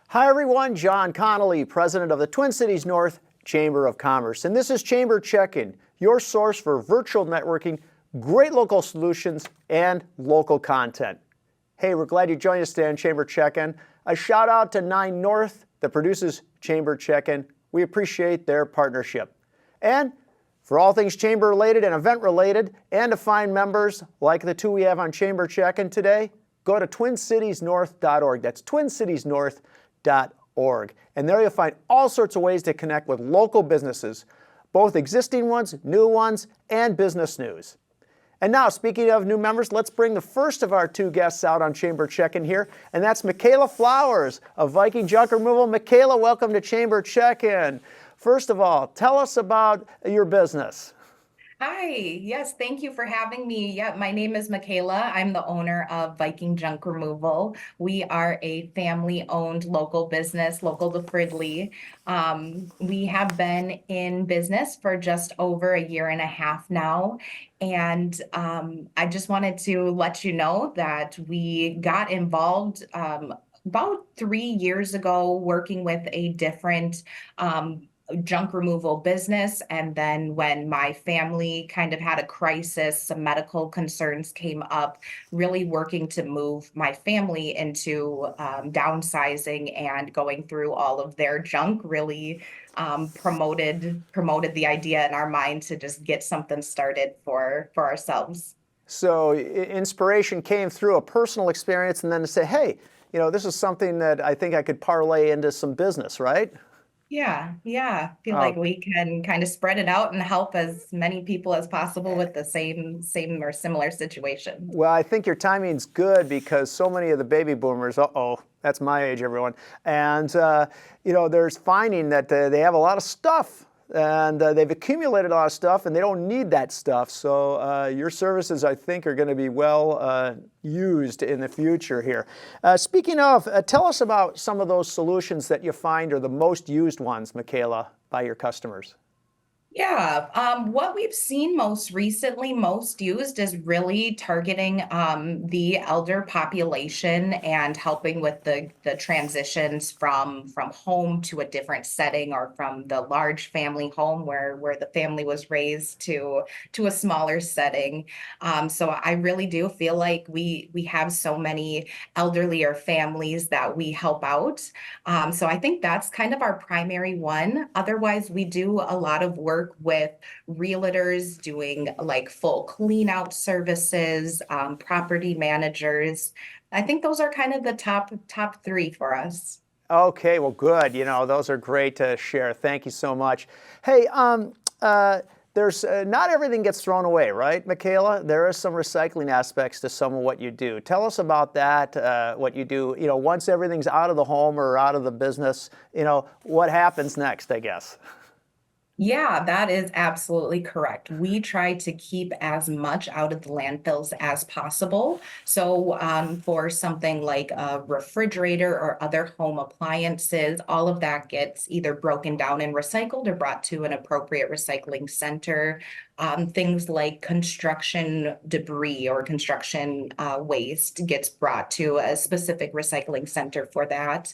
Hi everyone, John Connolly, President of the Twin Cities North Chamber of Commerce. And this is Chamber Check-In, your source for virtual networking, great local solutions, and local content. Hey, we're glad you joined us today on Chamber Check-In. A shout out to NineNorth that produces Chamber Check-In. We appreciate their partnership. And for all things chamber related and event related, and to find members like the two we have on Chamber Check-In today, go to twincitiesnorth.org. That's twincitiesnorth.org. And there you'll find all sorts of ways to connect with local businesses, both existing ones, new ones, and business news. And now, speaking of new members, let's bring the first of our two guests out on Chamber Check-In here, and that's Micaela Flowers of Viking Junk Removal. Micaela, welcome to Chamber Check-In. First of all, tell us about your business. Hi, yes, thank you for having me. Yeah, my name is Micaela. I'm the owner of Viking Junk Removal. We are a family-owned local business, local to Fridley. We have been in business for just over a year and a half now. And I just wanted to let you know that we got involved about 3 years ago working with a different junk removal business. And then when my family kind of had a crisis, some medical concerns came up, really working to move my family into downsizing and going through all of their junk really promoted the idea in our mind to just get something started for ourselves. So inspiration came through a personal experience and then to say, hey, you know, this is something that I think I could parlay into some business, right? Yeah. Feel like Oh, we can kind of spread it out and help as many people as possible with the same or similar situation. well, I think your timing's good because so many of the baby boomers, that's my age, everyone, and there's finding that they have a lot of stuff and they've accumulated a lot of stuff and they don't need that stuff. So your services, I think, are going to be well used in the future here. Speaking of, tell us about some of those solutions that you find are the most used ones, Micaela, by your customers. Yeah, what we've seen most recently, most used is really targeting the elder population and helping with the transitions from home to a different setting or from the large family home where the family was raised to a smaller setting. So I really do feel like we have so many elderly or families that we help out. So I think that's kind of our primary one. Otherwise, we do a lot of work with realtors doing like full clean out services, property managers. I think those are kind of the top three for us. Okay, well, good. You know, those are great to share. Thank you so much. Hey, there's not everything gets thrown away, right, Micaela? There are some recycling aspects to some of what you do. Tell us about that, what you do. You know, once everything's out of the home or out of the business, what happens next, I guess? Yeah, that is absolutely correct. We try to keep as much out of the landfills as possible. So, for something like a refrigerator or other home appliances, all of that gets either broken down and recycled or brought to an appropriate recycling center. Things like construction debris or construction waste gets brought to a specific recycling center for that.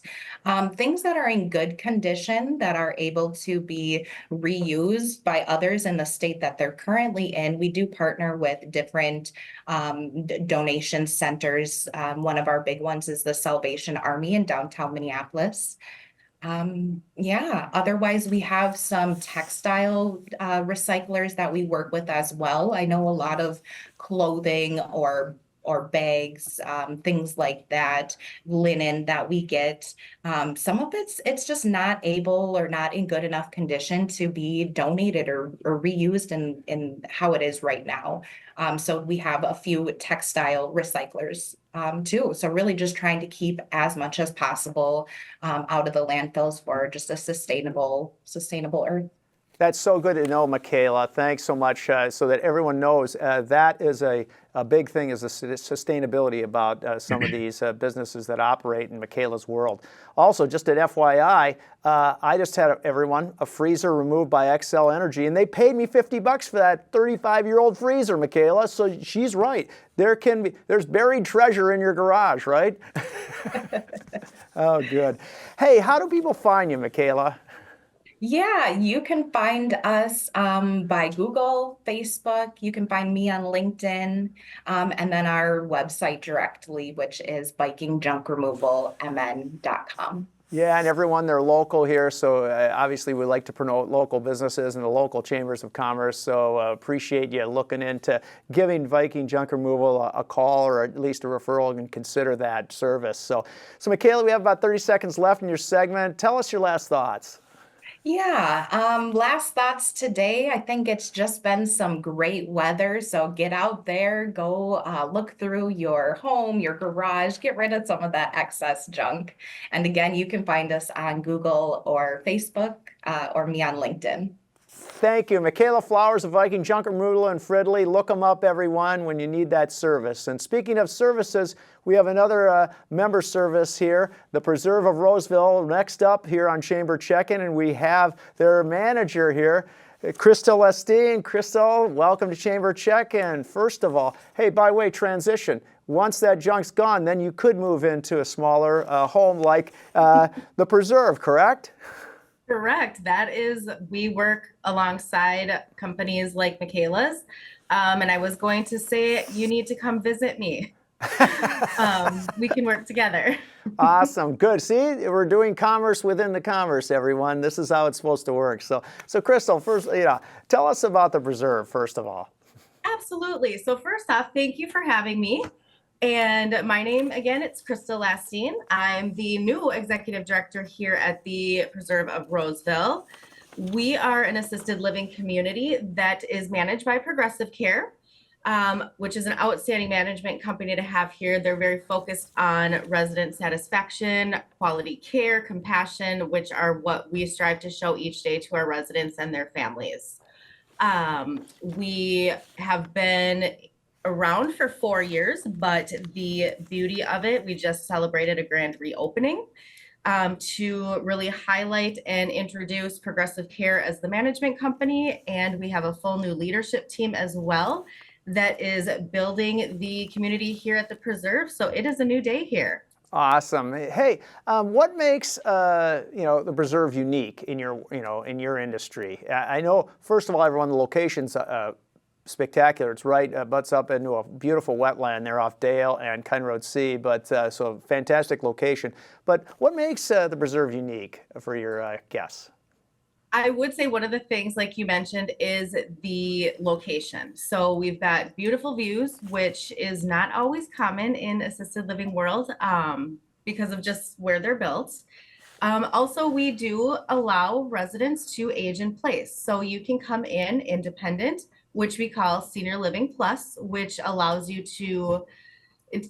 Things that are in good condition that are able to be reused by others in the state that they're currently in. We do partner with different donation centers. One of our big ones is the Salvation Army in downtown Minneapolis. Yeah, otherwise we have some textile recyclers that we work with as well. I know a lot of clothing or bags, things like that, linen that we get. Some of it's just not able or not in good enough condition to be donated or reused in how it is right now. So we have a few textile recyclers too. So really just trying to keep as much as possible out of the landfills for just a sustainable earth. That's so good to know, Micaela. Thanks so much. So that everyone knows, that is a big thing, is the sustainability about some of these businesses that operate in Micaela's world. Also, just an FYI, I just had everyone a freezer removed by Xcel Energy, and they paid me $50 for that 35-year-old freezer, Micaela. So she's right. There's buried treasure in your garage, right? Oh, good. Hey, how do people find you, Micaela? Yeah, you can find us by Google, Facebook. You can find me on LinkedIn, and then our website directly, which is vikingjunkremovalmn.com. Yeah, and everyone, they're local here, so obviously we like to promote local businesses and the local chambers of commerce, so appreciate you looking into giving Viking Junk Removal a call or at least a referral and consider that service. So Micaela, we have about 30 seconds left in your segment. Tell us your last thoughts. Yeah, last thoughts today. I think it's just been some great weather. So get out there, go look through your home, your garage, get rid of some of that excess junk. And again, you can find us on Google or Facebook or me on LinkedIn. Thank you. Micaela Flowers of Viking Junk Removal in Fridley. Look them up, everyone, when you need that service. And speaking of services, we have another member service here, the Preserve of Roseville, next up here on Chamber Check-In, and we have their manager here, Kristel Lastine. Kristel, welcome to Chamber Check-In. First of all, hey, by way transition, once that junk's gone, then you could move into a smaller home like the Preserve, correct? Correct. We work alongside companies like Micaela's. And I was going to say, you need to come visit me. We can work together. Awesome. Good. See, we're doing commerce within the commerce, everyone. This is how it's supposed to work. So Kristel, first, tell us about the Preserve, first of all. Absolutely. So first off, thank you for having me. And my name, again, it's Kristel Lastine. I'm the new executive director here at the Preserve of Roseville. We are an assisted living community that is managed by Progressive Care, which is an outstanding management company to have here. They're very focused on resident satisfaction, quality care, compassion, which are what we strive to show each day to our residents and their families. We have been around for 4 years, but the beauty of it, we just celebrated a grand reopening to really highlight and introduce Progressive Care as the management company. And we have a full new leadership team as well that is building the community here at the Preserve. So it is a new day here. Awesome. Hey, what makes the Preserve unique in in your industry? I know, first of all, everyone, the location's spectacular. It's right, butts up into a beautiful wetland there off Dale and Kine Road C, but so fantastic location. But what makes the Preserve unique for your guests? I would say one of the things, like you mentioned, is the location. So we've got beautiful views, which is not always common in assisted living world because of just where they're built. Also, we do allow residents to age in place. So you can come in independent, which we call Senior Living Plus, which allows you to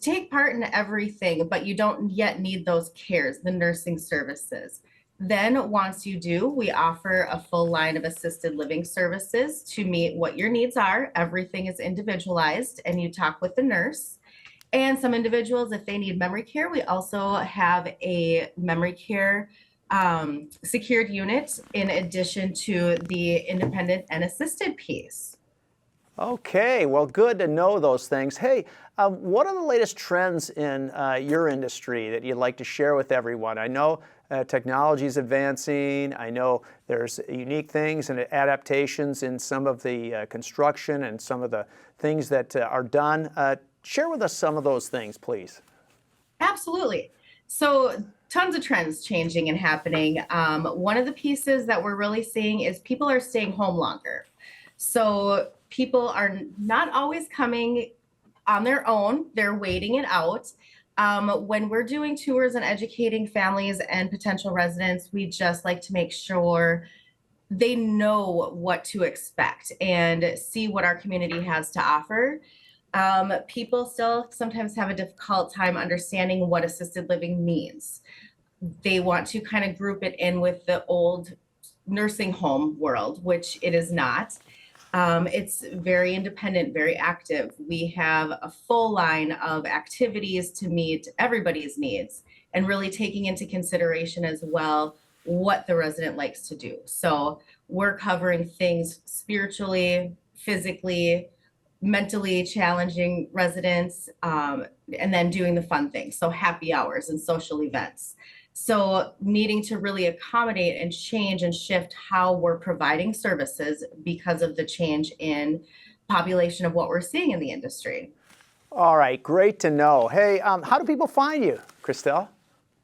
take part in everything, but you don't yet need those cares, the nursing services. Then once you do, we offer a full line of assisted living services to meet what your needs are. Everything is individualized, and you talk with the nurse. And some individuals, if they need memory care, we also have a memory care secured unit in addition to the independent and assisted piece. Okay, well, good to know those things. Hey, what are the latest trends in your industry that you'd like to share with everyone? I know technology is advancing. I know there's unique things and adaptations in some of the construction and some of the things that are done. Share with us some of those things, please. Absolutely. So tons of trends changing and happening. One of the pieces that we're really seeing is people are staying home longer. So people are not always coming on their own. They're waiting it out. When we're doing tours and educating families and potential residents, we just like to make sure they know what to expect and see what our community has to offer. People still sometimes have a difficult time understanding what assisted living means. They want to kind of group it in with the old nursing home world, which it is not. It's very independent, very active. We have a full line of activities to meet everybody's needs and really taking into consideration as well what the resident likes to do. So we're covering things spiritually, physically, mentally challenging residents, and then doing the fun things. So happy hours and social events. So needing to really accommodate and change and shift how we're providing services because of the change in population of what we're seeing in the industry. All right, great to know. Hey, how do people find you, Kristel?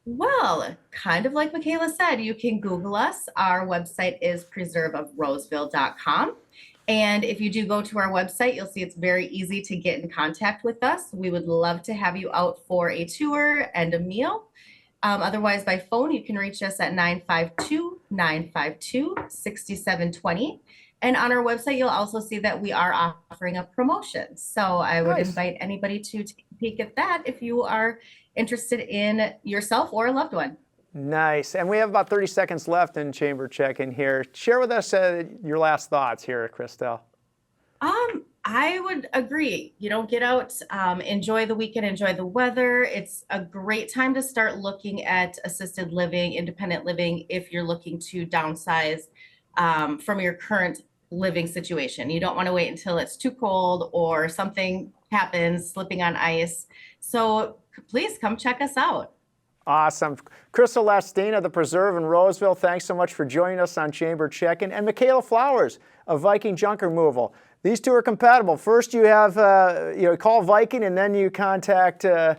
Well, kind of like Micaela said, you can Google us. Our website is preserveofroseville.com. And if you do go to our website, you'll see it's very easy to get in contact with us. We would love to have you out for a tour and a meal. Otherwise, by phone, you can reach us at 952-952-6720. And on our website, you'll also see that we are offering a promotion. So I would invite anybody to take a peek at that if you are interested in yourself or a loved one. Nice. And we have about 30 seconds left in Chamber Check-In here. Share with us your last thoughts here, Kristel. I would agree. Get out, enjoy the weekend, enjoy the weather. It's a great time to start looking at assisted living, independent living, if you're looking to downsize from your current living situation. You don't want to wait until it's too cold or something happens, slipping on ice. So please come check us out. Awesome. Kristel Lastine of the Preserve in Roseville, thanks so much for joining us on Chamber Check-In. And Micaela Flowers of Viking Junk Removal. These two are compatible. First you have, call Viking and then you contact, the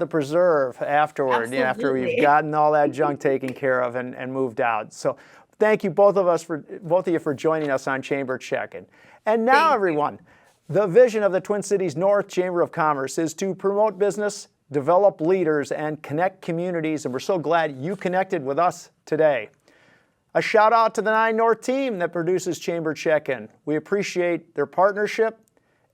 Preserve afterward, after we've gotten all that junk taken care of and moved out. So thank you both of you for joining us on Chamber Check-In. And now everyone, the vision of the Twin Cities North Chamber of Commerce is to promote business, develop leaders, and connect communities, and we're so glad you connected with us today. A shout out to the NineNorth team that produces Chamber Check-In. We appreciate their partnership,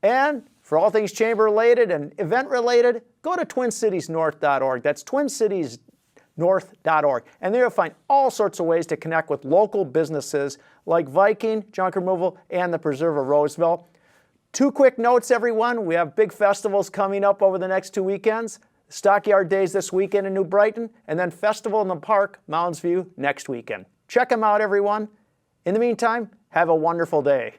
and for all things chamber related and event related, go to twincitiesnorth.org. That's twincitiesnorth.org, and there you'll find all sorts of ways to connect with local businesses like Viking, Junk Removal, and the Preserve of Roseville. Two quick notes, everyone. We have big festivals coming up over the next 2 weekends. Stockyard Days this weekend in New Brighton, and then Festival in the Park, Mounds View, next weekend. Check them out, everyone. In the meantime, have a wonderful day.